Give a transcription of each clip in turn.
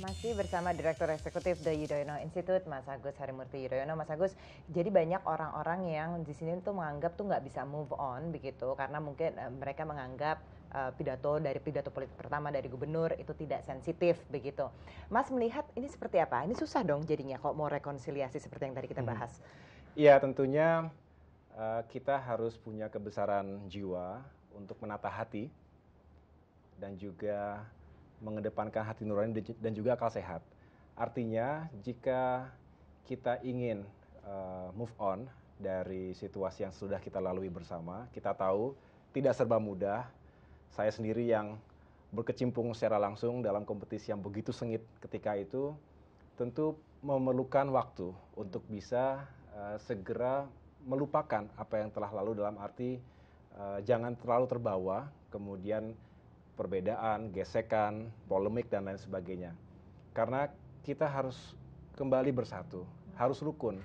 Masih bersama Direktur Eksekutif The Yudhoyono Institute, Mas Agus Harimurti Yudhoyono. Mas Agus, jadi banyak orang-orang yang di sini tuh menganggap tuh nggak bisa move on begitu, karena mungkin mereka menganggap pidato politik pertama dari gubernur itu tidak sensitif begitu. Mas melihat ini seperti apa? Ini susah dong jadinya kalau mau rekonsiliasi seperti yang tadi kita bahas. Iya, tentunya kita harus punya kebesaran jiwa untuk menata hati dan juga mengedepankan hati nurani dan juga akal sehat. Artinya, jika kita ingin move on dari situasi yang sudah kita lalui bersama, kita tahu tidak serba mudah. Saya sendiri yang berkecimpung secara langsung dalam kompetisi yang begitu sengit ketika itu, tentu memerlukan waktu untuk bisa segera melupakan apa yang telah lalu, dalam arti jangan terlalu terbawa kemudian perbedaan, gesekan, polemik dan lain sebagainya. Karena kita harus kembali bersatu, harus rukun.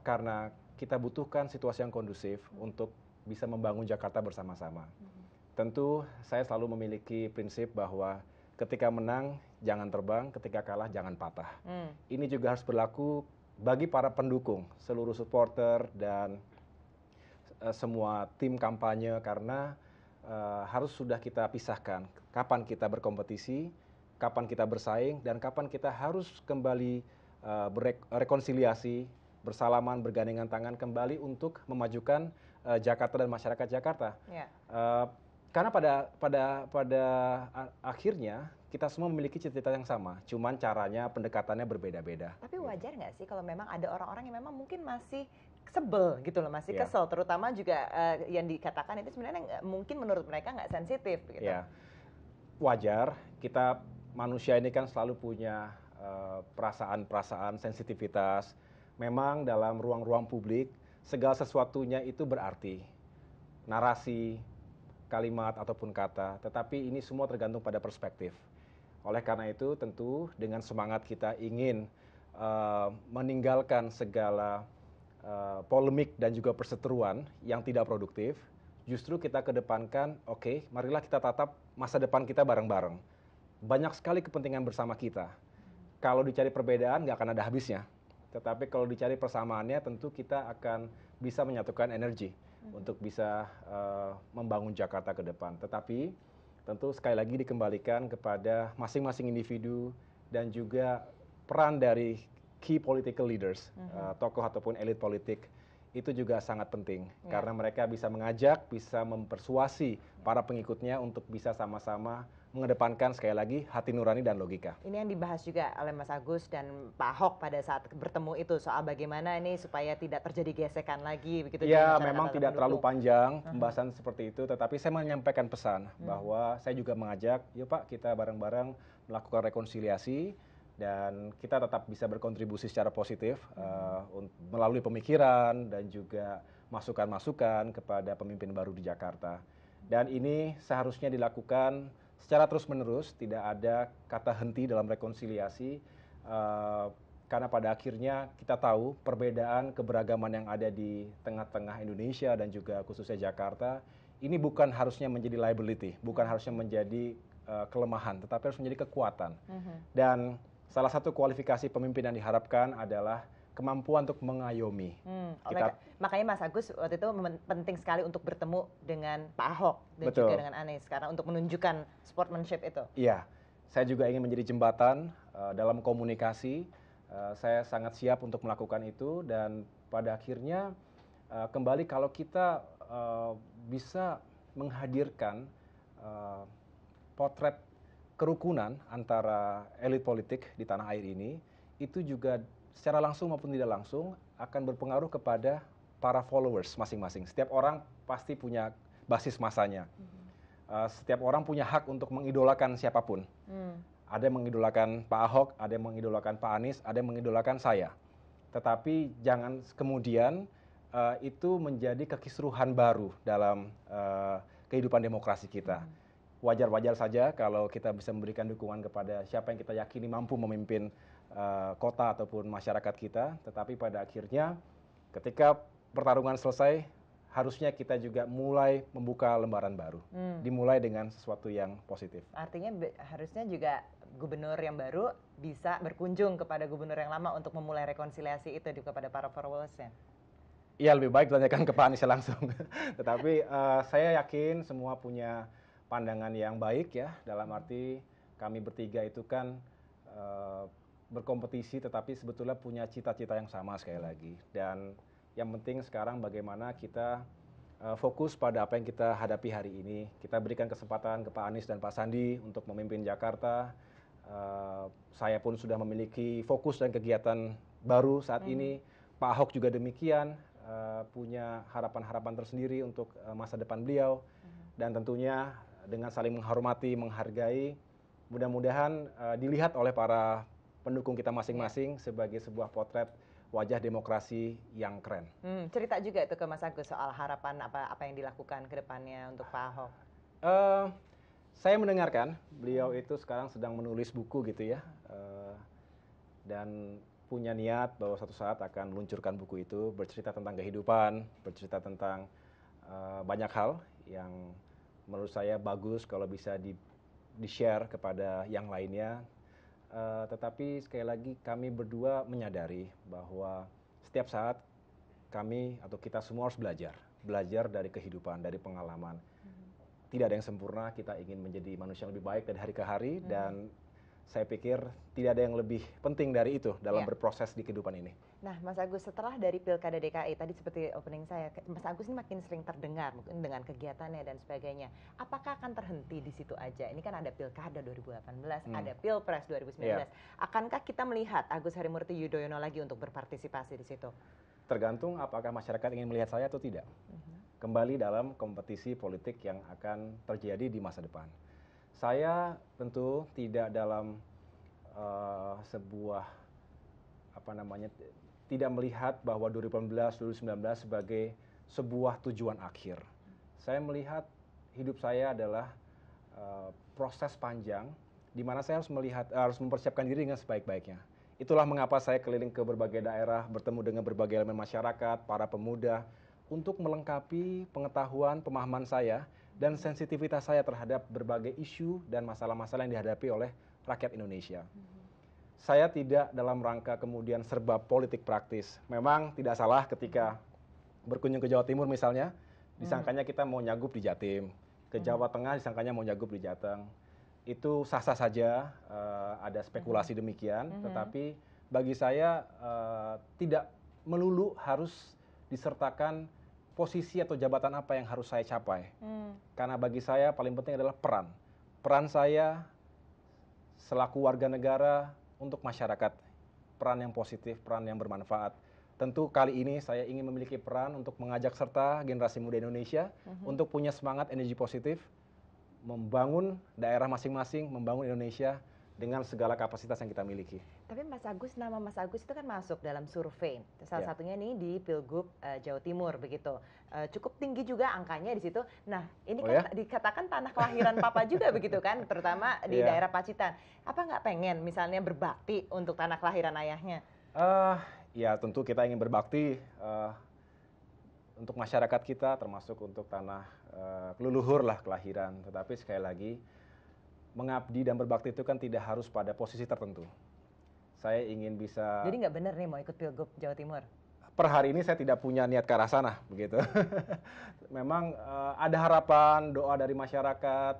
Karena kita butuhkan situasi yang kondusif untuk bisa membangun Jakarta bersama-sama. Tentu saya selalu memiliki prinsip bahwa ketika menang jangan terbang, ketika kalah jangan patah. Ini juga harus berlaku bagi para pendukung, seluruh supporter dan semua tim kampanye, karena harus sudah kita pisahkan kapan kita berkompetisi, kapan kita bersaing, dan kapan kita harus kembali berrekonsiliasi, bersalaman, bergandengan tangan kembali untuk memajukan Jakarta dan masyarakat Jakarta. Karena pada akhirnya kita semua memiliki cita-cita yang sama, cuman caranya, pendekatannya berbeda-beda. Tapi wajar nggak sih kalau memang ada orang-orang yang memang mungkin masih sebel gitu loh, masih kesel, terutama juga yang dikatakan itu sebenarnya mungkin menurut mereka nggak sensitif gitu. Ya, wajar. Kita manusia ini kan selalu punya perasaan-perasaan, sensitivitas. Memang dalam ruang-ruang publik segala sesuatunya itu berarti, narasi, kalimat ataupun kata, tetapi ini semua tergantung pada perspektif. Oleh karena itu tentu dengan semangat kita ingin meninggalkan segala polemik dan juga perseteruan yang tidak produktif, justru kita kedepankan, oke, marilah kita tatap masa depan kita bareng-bareng. Banyak sekali kepentingan bersama kita. Kalau dicari perbedaan nggak akan ada habisnya. Tetapi kalau dicari persamaannya, tentu kita akan bisa menyatukan energi untuk bisa membangun Jakarta ke depan. Tetapi tentu sekali lagi dikembalikan kepada masing-masing individu dan juga peran dari key political leaders, tokoh ataupun elit politik, itu juga sangat penting. Karena mereka bisa mengajak, bisa mempersuasi para pengikutnya untuk bisa sama-sama mengedepankan sekali lagi hati nurani dan logika. Ini yang dibahas juga oleh Mas Agus dan Pak Ahok pada saat bertemu itu, soal bagaimana ini supaya tidak terjadi gesekan lagi begitu. Ya, memang tidak terlalu panjang pembahasan seperti itu, tetapi saya menyampaikan pesan bahwa saya juga mengajak, yuk Pak, kita bareng-bareng melakukan rekonsiliasi dan kita tetap bisa berkontribusi secara positif melalui pemikiran dan juga masukan-masukan kepada pemimpin baru di Jakarta. Dan ini seharusnya dilakukan secara terus-menerus, tidak ada kata henti dalam rekonsiliasi, karena pada akhirnya kita tahu perbedaan, keberagaman yang ada di tengah-tengah Indonesia dan juga khususnya Jakarta, ini bukan harusnya menjadi liability, bukan harusnya menjadi kelemahan, tetapi harus menjadi kekuatan. Dan salah satu kualifikasi pemimpin yang diharapkan adalah kemampuan untuk mengayomi. Makanya Mas Agus waktu itu penting sekali untuk bertemu dengan Pak Ahok dan juga dengan Anies, karena untuk menunjukkan sportsmanship itu. Iya, saya juga ingin menjadi jembatan dalam komunikasi. Saya sangat siap untuk melakukan itu, dan pada akhirnya kembali kalau kita bisa menghadirkan potret kerukunan antara elit politik di tanah air ini, itu juga secara langsung maupun tidak langsung akan berpengaruh kepada para followers masing-masing. Setiap orang pasti punya basis masanya. Setiap orang punya hak untuk mengidolakan siapapun. Ada yang mengidolakan Pak Ahok, ada yang mengidolakan Pak Anies, ada yang mengidolakan saya. Tetapi jangan kemudian itu menjadi kekisruhan baru dalam kehidupan demokrasi kita. Wajar-wajar saja kalau kita bisa memberikan dukungan kepada siapa yang kita yakini mampu memimpin kota ataupun masyarakat kita, tetapi pada akhirnya ketika pertarungan selesai, harusnya kita juga mulai membuka lembaran baru, dimulai dengan sesuatu yang positif. Artinya harusnya juga gubernur yang baru bisa berkunjung kepada gubernur yang lama untuk memulai rekonsiliasi itu kepada para followers-nya? Iya, lebih baik tanyakan ke Pak Anies langsung. Tetapi saya yakin semua punya pandangan yang baik ya, dalam arti kami bertiga itu kan berkompetisi tetapi sebetulnya punya cita-cita yang sama sekali lagi. Dan yang penting sekarang bagaimana kita fokus pada apa yang kita hadapi hari ini. Kita berikan kesempatan ke Pak Anies dan Pak Sandi untuk memimpin Jakarta. Saya pun sudah memiliki fokus dan kegiatan baru saat ini. Pak Ahok juga demikian, punya harapan-harapan tersendiri untuk masa depan beliau. Dan tentunya dengan saling menghormati, menghargai, mudah-mudahan dilihat oleh para pendukung kita masing-masing sebagai sebuah potret wajah demokrasi yang keren. Cerita juga itu ke Mas Agus soal harapan apa yang dilakukan ke depannya untuk Pak Ahok. Saya mendengarkan beliau itu sekarang sedang menulis buku gitu ya, dan punya niat bahwa suatu saat akan meluncurkan buku itu, bercerita tentang kehidupan, bercerita tentang banyak hal yang menurut saya bagus kalau bisa di-share kepada yang lainnya. Tetapi sekali lagi kami berdua menyadari bahwa setiap saat kami atau kita semua harus belajar dari kehidupan, dari pengalaman. Tidak ada yang sempurna, kita ingin menjadi manusia yang lebih baik dari hari ke hari, dan saya pikir tidak ada yang lebih penting dari itu dalam berproses di kehidupan ini. Nah, Mas Agus, setelah dari Pilkada DKI, tadi seperti opening saya, Mas Agus ini makin sering terdengar mungkin dengan kegiatannya dan sebagainya. Apakah akan terhenti di situ aja? Ini kan ada Pilkada 2018, ada Pilpres 2019. Akankah kita melihat Agus Harimurti Yudhoyono lagi untuk berpartisipasi di situ? Tergantung apakah masyarakat ingin melihat saya atau tidak. Kembali dalam kompetisi politik yang akan terjadi di masa depan. Saya tentu tidak dalam sebuah tidak melihat bahwa 2018, 2019 sebagai sebuah tujuan akhir. Saya melihat hidup saya adalah proses panjang di mana saya harus mempersiapkan diri dengan sebaik-baiknya. Itulah mengapa saya keliling ke berbagai daerah, bertemu dengan berbagai elemen masyarakat, para pemuda, untuk melengkapi pengetahuan, pemahaman saya, dan sensitivitas saya terhadap berbagai isu dan masalah-masalah yang dihadapi oleh rakyat Indonesia. Saya tidak dalam rangka kemudian serba politik praktis. Memang tidak salah ketika berkunjung ke Jawa Timur misalnya, disangkanya kita mau nyagup di Jatim. Ke Jawa Tengah disangkanya mau nyagup di Jateng. Itu sah-sah saja, ada spekulasi demikian. Tetapi bagi saya tidak melulu harus disertakan posisi atau jabatan apa yang harus saya capai. Karena bagi saya paling penting adalah peran. Peran saya selaku warga negara untuk masyarakat. Peran yang positif, peran yang bermanfaat. Tentu kali ini saya ingin memiliki peran untuk mengajak serta generasi muda Indonesia untuk punya semangat energi positif, membangun daerah masing-masing, membangun Indonesia dengan segala kapasitas yang kita miliki. Tapi Mas Agus, nama Mas Agus itu kan masuk dalam survei. Salah satunya nih di Pilgub Jawa Timur begitu. Cukup tinggi juga angkanya di situ. Nah, ini kan dikatakan tanah kelahiran Papa juga begitu kan, terutama di daerah Pacitan. Apa nggak pengen misalnya berbakti untuk tanah kelahiran ayahnya? Ya tentu kita ingin berbakti untuk masyarakat kita, termasuk untuk tanah leluhur lah kelahiran. Tetapi sekali lagi, mengabdi dan berbakti itu kan tidak harus pada posisi tertentu. Saya ingin bisa... Jadi nggak benar nih mau ikut Pilgub Jawa Timur? Per hari ini saya tidak punya niat ke arah sana, begitu. Memang ada harapan, doa dari masyarakat.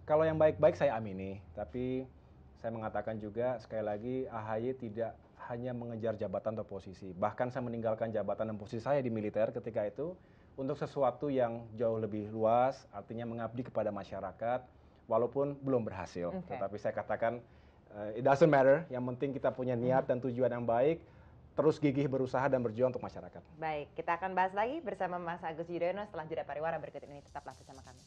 Kalau yang baik-baik saya amini. Tapi saya mengatakan juga, sekali lagi, AHY tidak hanya mengejar jabatan atau posisi. Bahkan saya meninggalkan jabatan dan posisi saya di militer ketika itu untuk sesuatu yang jauh lebih luas, artinya mengabdi kepada masyarakat, walaupun belum berhasil. Tetapi saya katakan, it doesn't matter, yang penting kita punya niat dan tujuan yang baik, terus gigih berusaha dan berjuang untuk masyarakat. Baik, kita akan bahas lagi bersama Mas Agus Yudhoyono setelah jeda pariwara berikut ini. Tetaplah bersama kami.